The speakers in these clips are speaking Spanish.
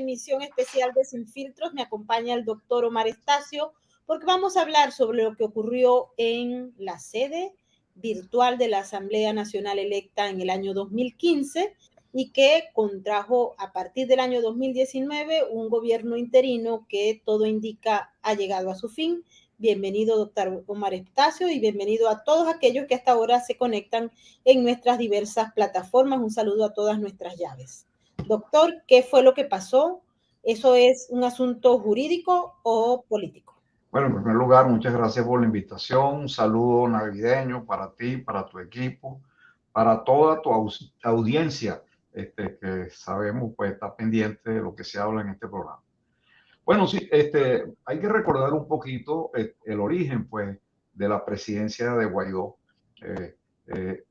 emisión especial de Sin Filtros. Me acompaña el doctor Omar Estacio, porque vamos a hablar sobre lo que ocurrió en la sede virtual de la Asamblea Nacional electa en el año 2015 y que contrajo a partir del año 2019 un gobierno interino que todo indica ha llegado a su fin. Bienvenido, doctor Omar Estacio, y bienvenido a todos aquellos que hasta ahora se conectan en nuestras diversas plataformas. Un saludo a todas nuestras llaves. Doctor, ¿qué fue lo que pasó? ¿Eso es un asunto jurídico o político? Bueno, en primer lugar, muchas gracias por la invitación. Un saludo navideño para ti, para tu equipo, para toda tu audiencia, que sabemos pues está pendiente de lo que se habla en este programa. Bueno, sí, hay que recordar un poquito el origen, pues, de la presidencia de Guaidó. Eh,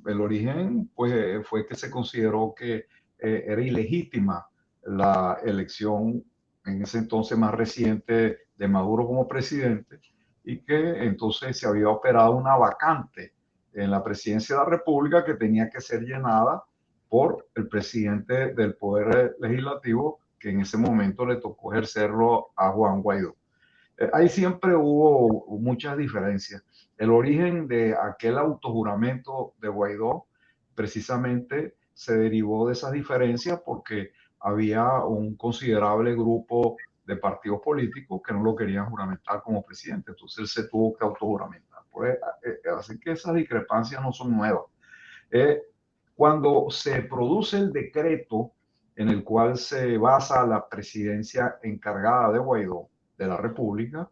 el origen, pues, fue que se consideró que era ilegítima la elección en ese entonces más reciente de Maduro como presidente y que entonces se había operado una vacante en la presidencia de la República que tenía que ser llenada por el presidente del Poder Legislativo, que en ese momento le tocó ejercerlo a Juan Guaidó. Ahí siempre hubo muchas diferencias. El origen de aquel autojuramento de Guaidó precisamente se derivó de esas diferencias porque había un considerable grupo de partidos políticos que no lo querían juramentar como presidente. Entonces él se tuvo que autojuramentar. Pues, así que esas discrepancias no son nuevas. Cuando se produce el decreto en el cual se basa la presidencia encargada de Guaidó, de la República,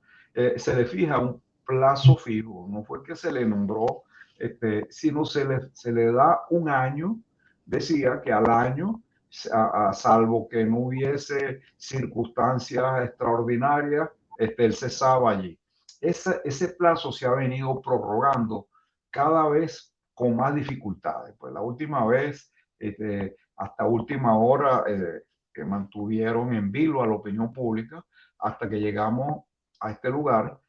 se le fija un plazo fijo, no fue que se le nombró, sino se le da un año, decía que al año, salvo que no hubiese circunstancias extraordinarias, él cesaba allí. Ese plazo se ha venido prorrogando cada vez con más dificultades. Pues la última vez, hasta última hora, que mantuvieron en vilo a la opinión pública hasta que llegamos a este lugar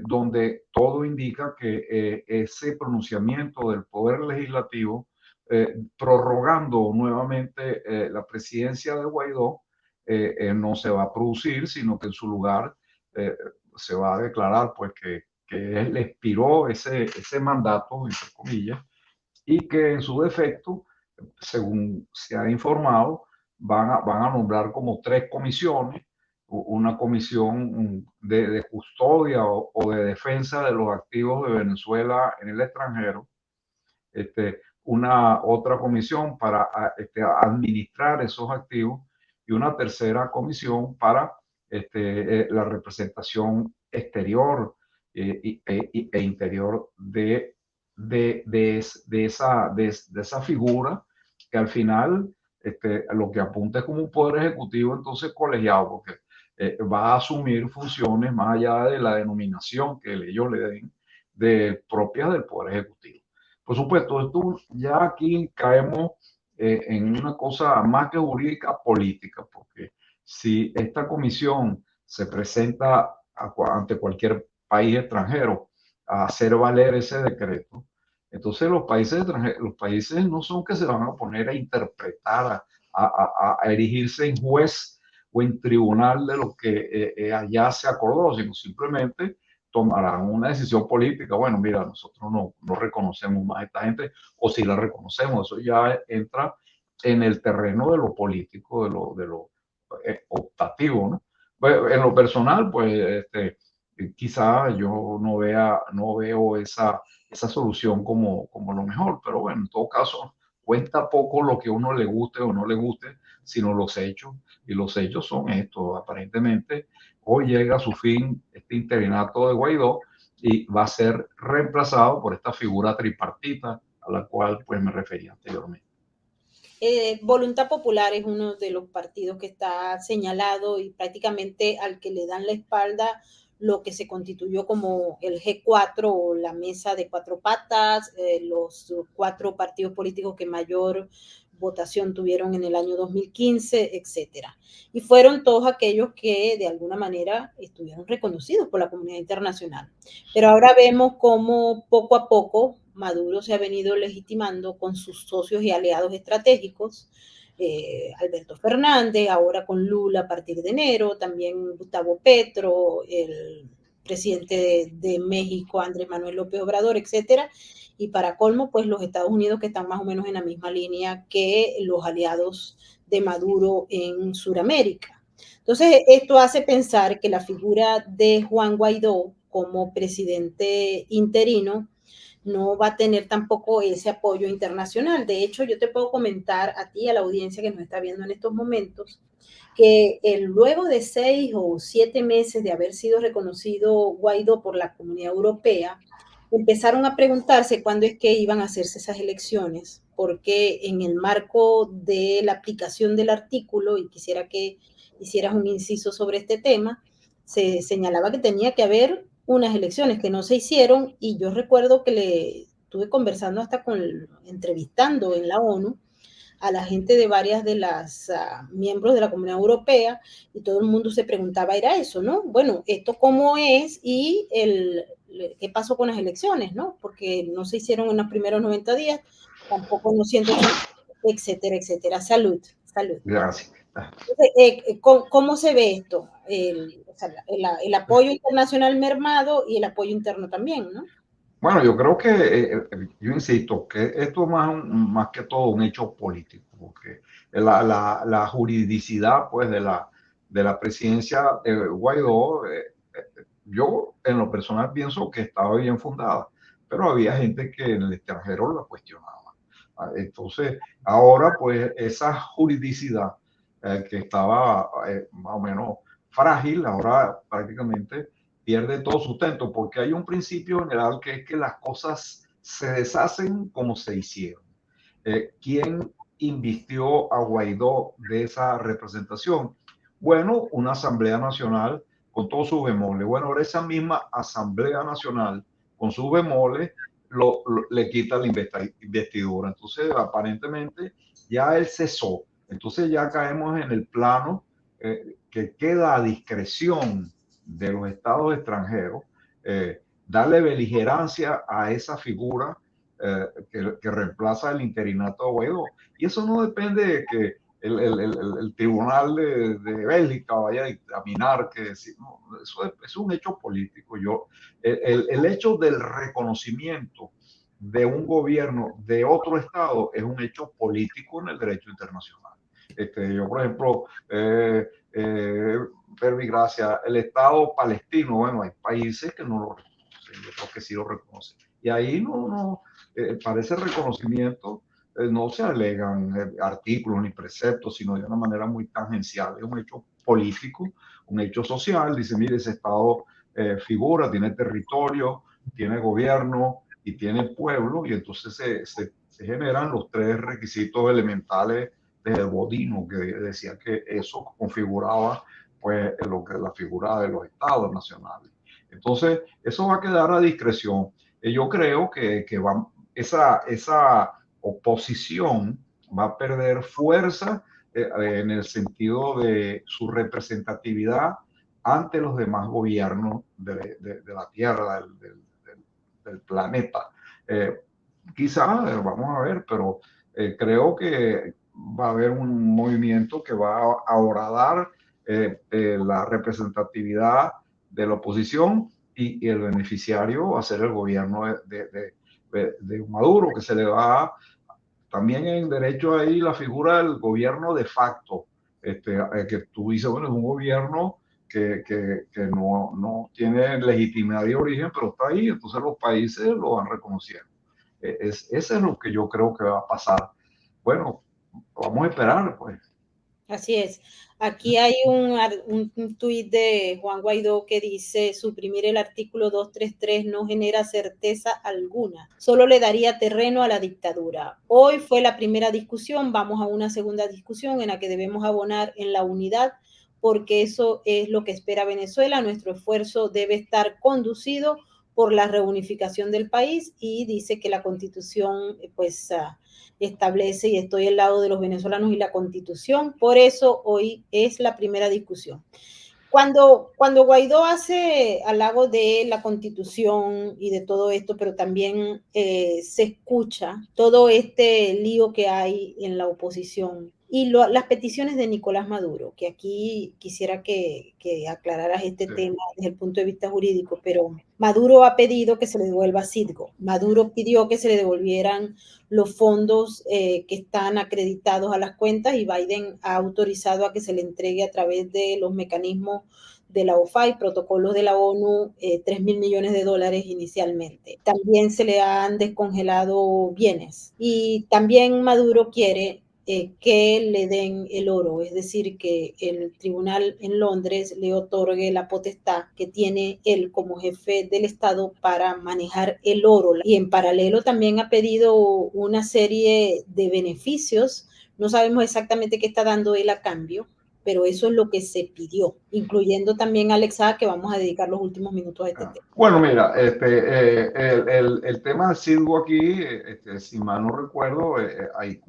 donde todo indica que ese pronunciamiento del Poder Legislativo prorrogando nuevamente la presidencia de Guaidó no se va a producir, sino que en su lugar se va a declarar pues que él expiró ese mandato, entre comillas, y que en su defecto, según se ha informado, van a nombrar como 3 comisiones, una comisión de custodia o de defensa de los activos de Venezuela en el extranjero, una otra comisión para administrar esos activos y una tercera comisión para la representación exterior e interior de esa figura que al final lo que apunta es como un poder ejecutivo entonces colegiado, porque va a asumir funciones más allá de la denominación que ellos le den propias del poder ejecutivo. Por supuesto, esto ya aquí caemos en una cosa más que jurídica, política, porque si esta comisión se presenta ante cualquier país extranjero a hacer valer ese decreto, entonces los países no son que se van a poner a interpretar, a erigirse en juez o en tribunal de lo que allá se acordó, sino simplemente tomarán una decisión política. Bueno, mira, nosotros no reconocemos más a esta gente, o si la reconocemos, eso ya entra en el terreno de lo político, de lo optativo, ¿no? En lo personal, pues, quizá yo no veo esa solución como lo mejor, pero bueno, en todo caso, cuenta poco lo que a uno le guste o no le guste, sino los hechos, y los hechos son estos. Aparentemente, hoy llega a su fin este interinato de Guaidó y va a ser reemplazado por esta figura tripartita a la cual pues me refería anteriormente. Voluntad Popular es uno de los partidos que está señalado y prácticamente al que le dan la espalda lo que se constituyó como el G4 o la mesa de 4 patas, los 4 partidos políticos que mayor votación tuvieron en el año 2015, etcétera. Y fueron todos aquellos que de alguna manera estuvieron reconocidos por la comunidad internacional. Pero ahora vemos cómo poco a poco Maduro se ha venido legitimando con sus socios y aliados estratégicos, Alberto Fernández, ahora con Lula a partir de enero, también Gustavo Petro, el presidente de México, Andrés Manuel López Obrador, etcétera. Y para colmo, pues los Estados Unidos, que están más o menos en la misma línea que los aliados de Maduro en Sudamérica. Entonces, esto hace pensar que la figura de Juan Guaidó como presidente interino no va a tener tampoco ese apoyo internacional. De hecho, yo te puedo comentar a ti, a la audiencia que nos está viendo en estos momentos, que luego de 6 o 7 meses de haber sido reconocido Guaidó por la Comunidad Europea, empezaron a preguntarse cuándo es que iban a hacerse esas elecciones, porque en el marco de la aplicación del artículo, y quisiera que hicieras un inciso sobre este tema, se señalaba que tenía que haber unas elecciones que no se hicieron, y yo recuerdo que le estuve conversando hasta entrevistando en la ONU a la gente de varias de las miembros de la Comunidad Europea, y todo el mundo se preguntaba, era eso, ¿no? Bueno, ¿esto cómo es? Y qué pasó con las elecciones, ¿no? Porque no se hicieron en los primeros 90 días, tampoco en los 180, etcétera, etcétera. Salud, salud. Gracias. Entonces, ¿cómo se ve esto? O sea, el apoyo internacional mermado y el apoyo interno también, ¿no? Bueno, yo creo que, yo insisto, que esto es más que todo un hecho político, porque la juridicidad pues, de la presidencia de Guaidó, yo en lo personal pienso que estaba bien fundada, pero había gente que en el extranjero la cuestionaba. Entonces, ahora pues esa juridicidad que estaba más o menos frágil, ahora prácticamente pierde todo sustento, porque hay un principio general que es que las cosas se deshacen como se hicieron. ¿Quién invistió a Guaidó de esa representación? Bueno, una Asamblea Nacional con todos sus bemoles. Bueno, ahora esa misma Asamblea Nacional con sus bemoles le quita la investidura. Entonces, aparentemente, ya él cesó. Entonces ya caemos en el plano que queda a discreción de los estados extranjeros, darle beligerancia a esa figura que reemplaza el interinato de Guaidó. Y eso no depende de que el tribunal de Bélgica vaya a dictaminar que no, eso es un hecho político. El hecho del reconocimiento de un gobierno de otro estado es un hecho político en el derecho internacional. Yo, por ejemplo, gracias, el Estado palestino, bueno, hay países que no lo reconocen, yo creo que sí lo reconocen. Y ahí para ese reconocimiento no se alegan artículos ni preceptos, sino de una manera muy tangencial. Es un hecho político, un hecho social. Dice, mire, ese Estado figura, tiene territorio, tiene gobierno y tiene pueblo, y entonces se generan los tres requisitos elementales de Bodino, que decía que eso configuraba pues lo que la figura de los estados nacionales. Entonces, eso va a quedar a discreción. Yo creo que esa oposición va a perder fuerza en el sentido de su representatividad ante los demás gobiernos de la Tierra, del planeta. Quizá, vamos a ver, pero creo que va a haber un movimiento que va a horadar la representatividad de la oposición y el beneficiario va a ser el gobierno de Maduro, que se le va también en derecho ahí la figura del gobierno de facto, que tú dices, bueno, es un gobierno que no tiene legitimidad de origen, pero está ahí, entonces los países lo van reconociendo. Eso es lo que yo creo que va a pasar. Bueno, vamos a esperar, pues. Así es. Aquí hay un tuit de Juan Guaidó que dice, suprimir el artículo 233 no genera certeza alguna, solo le daría terreno a la dictadura. Hoy fue la primera discusión, vamos a una segunda discusión en la que debemos abonar en la unidad, porque eso es lo que espera Venezuela. Nuestro esfuerzo debe estar conducido por la reunificación del país, y dice que la Constitución, pues, establece, y estoy al lado de los venezolanos y la Constitución. Por eso hoy es la primera discusión. Cuando Guaidó hace halago de la Constitución y de todo esto, pero también se escucha todo este lío que hay en la oposición, y las peticiones de Nicolás Maduro, que aquí quisiera que aclararas este Sí. tema desde el punto de vista jurídico, pero Maduro ha pedido que se le devuelva Citgo. Maduro pidió que se le devolvieran los fondos que están acreditados a las cuentas y Biden ha autorizado a que se le entregue a través de los mecanismos de la OFAC, protocolos de la ONU, 3.000 millones de dólares inicialmente. También se le han descongelado bienes y también Maduro quiere que le den el oro, es decir, que el tribunal en Londres le otorgue la potestad que tiene él como jefe del Estado para manejar el oro. Y en paralelo también ha pedido una serie de beneficios, no sabemos exactamente qué está dando él a cambio, pero eso es lo que se pidió, incluyendo también a Alexa, que vamos a dedicar los últimos minutos a este tema. Bueno, mira, el tema del Citgo aquí, si mal no recuerdo, hay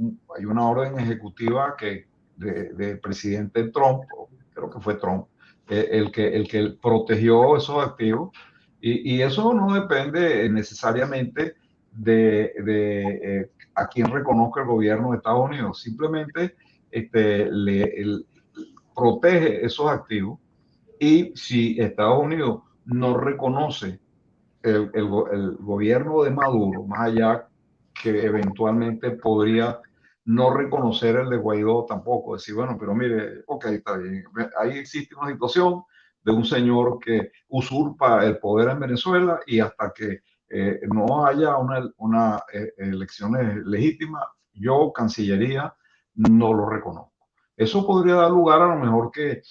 una orden ejecutiva del presidente Trump, creo que fue Trump, el que protegió esos activos, y eso no depende necesariamente de a quién reconozca el gobierno de Estados Unidos, simplemente protege esos activos. Y si Estados Unidos no reconoce el gobierno de Maduro, más allá que eventualmente podría no reconocer el de Guaidó tampoco, decir, bueno, pero mire, ok, está bien, ahí existe una situación de un señor que usurpa el poder en Venezuela y hasta que no haya una elecciones legítimas, yo, Cancillería, no lo reconozco. Eso podría dar lugar a lo mejor que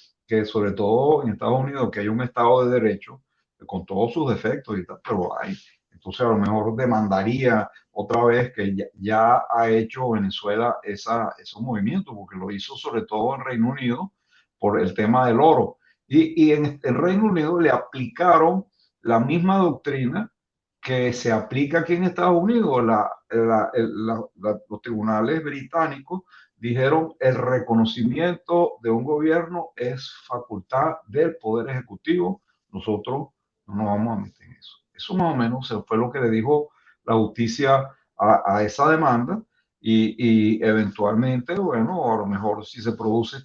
sobre todo en Estados Unidos, que hay un Estado de Derecho, con todos sus defectos y tal, pero hay. Entonces a lo mejor demandaría otra vez que ya ha hecho Venezuela esos movimientos, porque lo hizo sobre todo en Reino Unido por el tema del oro. Y en el Reino Unido le aplicaron la misma doctrina que se aplica aquí en Estados Unidos. Los tribunales británicos dijeron el reconocimiento de un gobierno es facultad del Poder Ejecutivo. Nosotros no nos vamos a meter en eso. Eso más o menos fue lo que le dijo la justicia a esa demanda y eventualmente, bueno, a lo mejor si se produce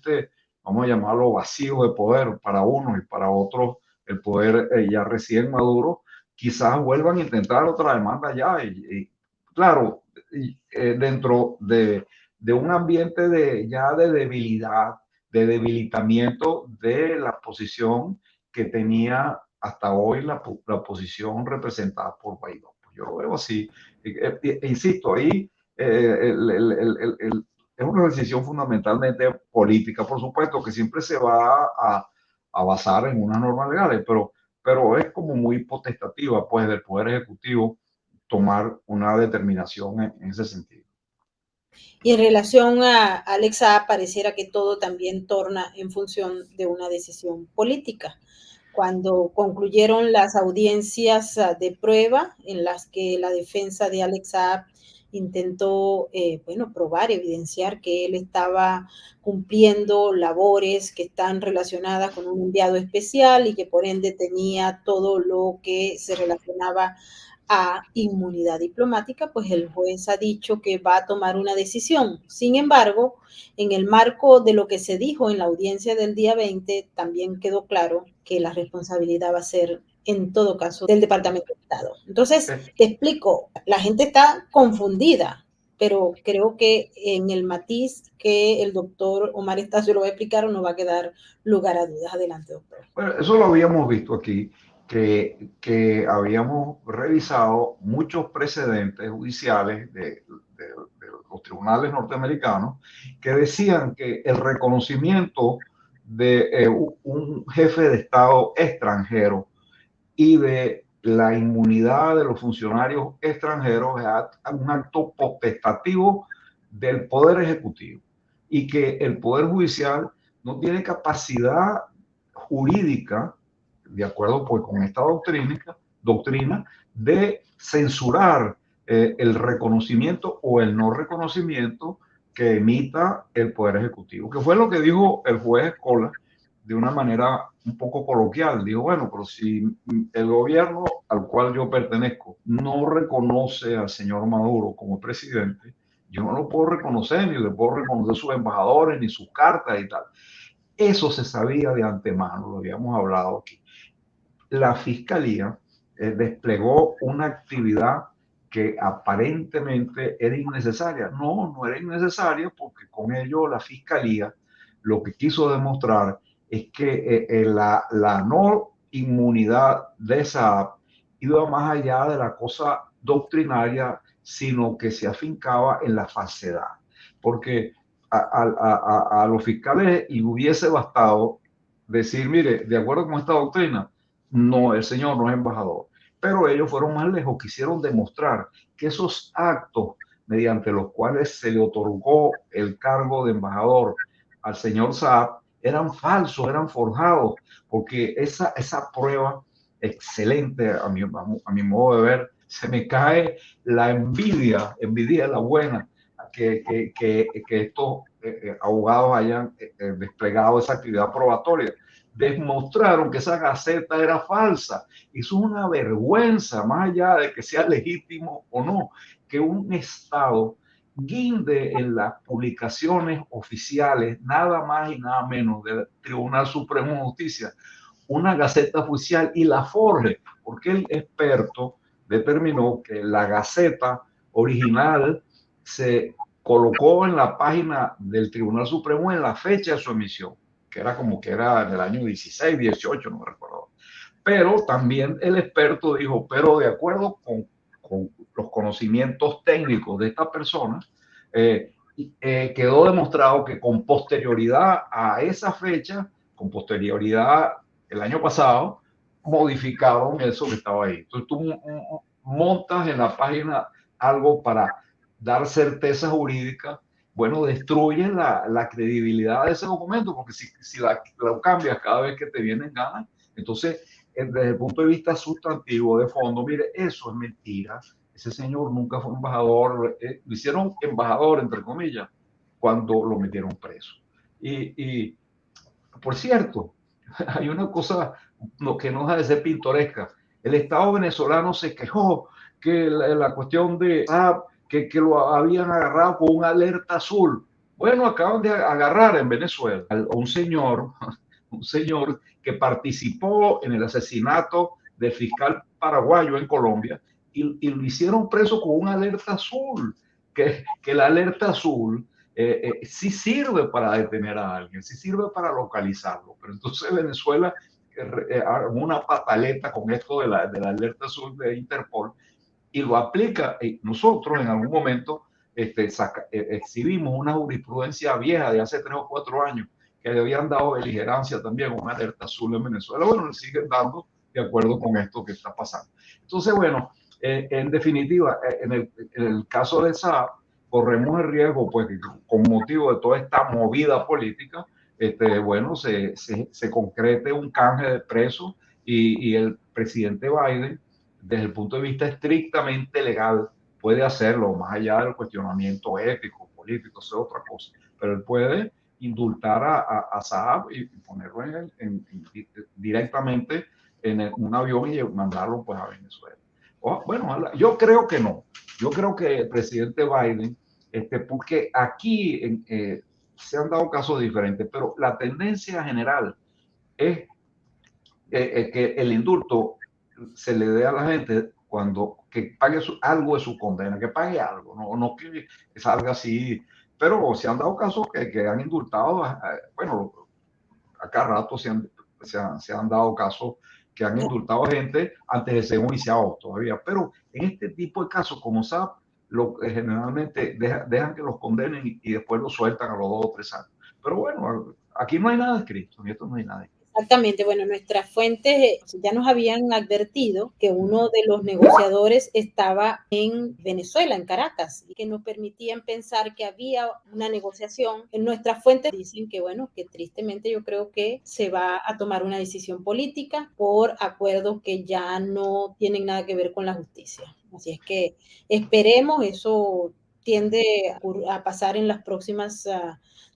vamos a llamarlo vacío de poder para unos y para otros, el poder ya reside en Maduro, quizás vuelvan a intentar otra demanda ya. Claro, dentro de un ambiente ya de debilidad, de debilitamiento de la posición que tenía hasta hoy la posición representada por Guaidó. Yo lo veo así. Insisto, ahí es una decisión fundamentalmente política, por supuesto, que siempre se va a basar en unas normas legales, pero es como muy potestativa, pues, del Poder Ejecutivo tomar una determinación en ese sentido. Y en relación a Alexa, pareciera que todo también torna en función de una decisión política. Cuando concluyeron las audiencias de prueba en las que la defensa de Alexa intentó, bueno, probar, evidenciar que él estaba cumpliendo labores que están relacionadas con un enviado especial y que por ende tenía todo lo que se relacionaba a inmunidad diplomática, pues el juez ha dicho que va a tomar una decisión. Sin embargo, en el marco de lo que se dijo en la audiencia del día 20, también quedó claro que la responsabilidad va a ser, en todo caso, del Departamento de Estado. Entonces, te explico, la gente está confundida, pero creo que en el matiz que el doctor Omar Estacio lo va a explicar, no va a quedar lugar a dudas. Adelante, doctor. Bueno, eso lo habíamos visto aquí, que habíamos revisado muchos precedentes judiciales de los tribunales norteamericanos que decían que el reconocimiento de un jefe de Estado extranjero y de la inmunidad de los funcionarios extranjeros es un acto potestativo del Poder Ejecutivo y que el Poder Judicial no tiene capacidad jurídica, de acuerdo pues con esta doctrina de censurar el reconocimiento o el no reconocimiento que emita el Poder Ejecutivo, que fue lo que dijo el juez Escola de una manera un poco coloquial. Digo, bueno, pero si el gobierno al cual yo pertenezco no reconoce al señor Maduro como presidente, yo no lo puedo reconocer, ni le puedo reconocer sus embajadores, ni sus cartas y tal. Eso se sabía de antemano, lo habíamos hablado aquí. La fiscalía desplegó una actividad que aparentemente era innecesaria. No, no era innecesaria porque con ello la fiscalía lo que quiso demostrar es que la no inmunidad de Saab iba más allá de la cosa doctrinaria, sino que se afincaba en la falsedad. Porque a los fiscales y hubiese bastado decir, mire, de acuerdo con esta doctrina, no, el señor no es embajador. Pero ellos fueron más lejos, quisieron demostrar que esos actos mediante los cuales se le otorgó el cargo de embajador al señor Saab eran falsos, eran forjados, porque esa prueba excelente, a mi modo de ver, se me cae la envidia la buena, que estos abogados hayan desplegado esa actividad probatoria. Demostraron que esa gaceta era falsa. Eso es una vergüenza, más allá de que sea legítimo o no, que un Estado guinde en las publicaciones oficiales, nada más y nada menos del Tribunal Supremo de Justicia, una gaceta oficial y la forje, porque el experto determinó que la gaceta original se colocó en la página del Tribunal Supremo en la fecha de su emisión, que era como que era en el año 16, 18, no me recuerdo. Pero también el experto dijo, pero de acuerdo con los conocimientos técnicos de esta persona, quedó demostrado que con posterioridad a esa fecha, con posterioridad el año pasado, modificaron eso que estaba ahí. Entonces tú montas en la página algo para dar certeza jurídica, bueno, destruye la credibilidad de ese documento, porque si lo cambias cada vez que te vienen ganas, entonces, desde el punto de vista sustantivo de fondo, mire, eso es mentira. Ese señor nunca fue embajador, lo hicieron embajador, entre comillas, cuando lo metieron preso. Y por cierto, hay una cosa que no deja de ser pintoresca. El Estado venezolano se quejó que la cuestión de que lo habían agarrado con una alerta azul. Bueno, acaban de agarrar en Venezuela a un señor que participó en el asesinato del fiscal paraguayo en Colombia y lo hicieron preso con una alerta azul, que la alerta azul sí sirve para detener a alguien, sí sirve para localizarlo, pero entonces Venezuela una pataleta con esto de la alerta azul de Interpol y lo aplica. Nosotros en algún momento exhibimos una jurisprudencia vieja de hace 3 o 4 años que le habían dado beligerancia también, una alerta azul en Venezuela. Bueno, le siguen dando de acuerdo con esto que está pasando. Entonces, bueno, en definitiva, en el caso de Saab, corremos el riesgo, pues, que con motivo de toda esta movida política, bueno, se concrete un canje de presos y el presidente Biden, desde el punto de vista estrictamente legal, puede hacerlo, más allá del cuestionamiento ético, político, eso es otra cosa, pero él puede indultar a Saab y ponerlo directamente en un avión y mandarlo pues a Venezuela. Bueno, yo creo que no. Yo creo que el presidente Biden, porque aquí se han dado casos diferentes, pero la tendencia general es que el indulto se le dé a la gente cuando que pague algo de su condena, que pague algo, no que salga así. Pero se han dado casos que han indultado, bueno, acá rato se han dado casos que han indultado a gente antes de ser juiciados todavía. Pero en este tipo de casos, como sabe, generalmente dejan que los condenen y después los sueltan a los 2 o 3 años. Pero bueno, aquí no hay nada escrito, en esto no hay nada escrito. Exactamente, bueno, nuestras fuentes ya nos habían advertido que uno de los negociadores estaba en Venezuela, en Caracas, y que nos permitían pensar que había una negociación. En nuestras fuentes dicen que, bueno, que tristemente yo creo que se va a tomar una decisión política por acuerdos que ya no tienen nada que ver con la justicia. Así es que esperemos, eso tiende a pasar en las próximas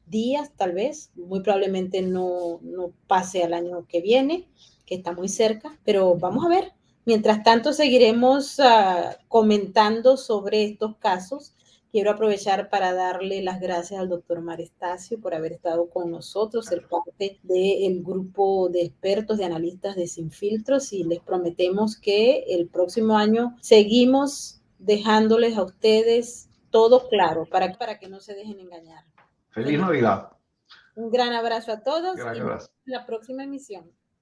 días, tal vez, muy probablemente no pase al año que viene, que está muy cerca, pero vamos a ver. Mientras tanto, seguiremos comentando sobre estos casos Quiero aprovechar para darle las gracias al doctor Omar Estacio por haber estado con nosotros, ser parte del grupo de expertos, de analistas de Sin Filtros, y les prometemos que el próximo año seguimos dejándoles a ustedes todo claro para que no se dejen engañar. Feliz Navidad. Un gran abrazo a todos y nos vemos Gracias. en la próxima emisión.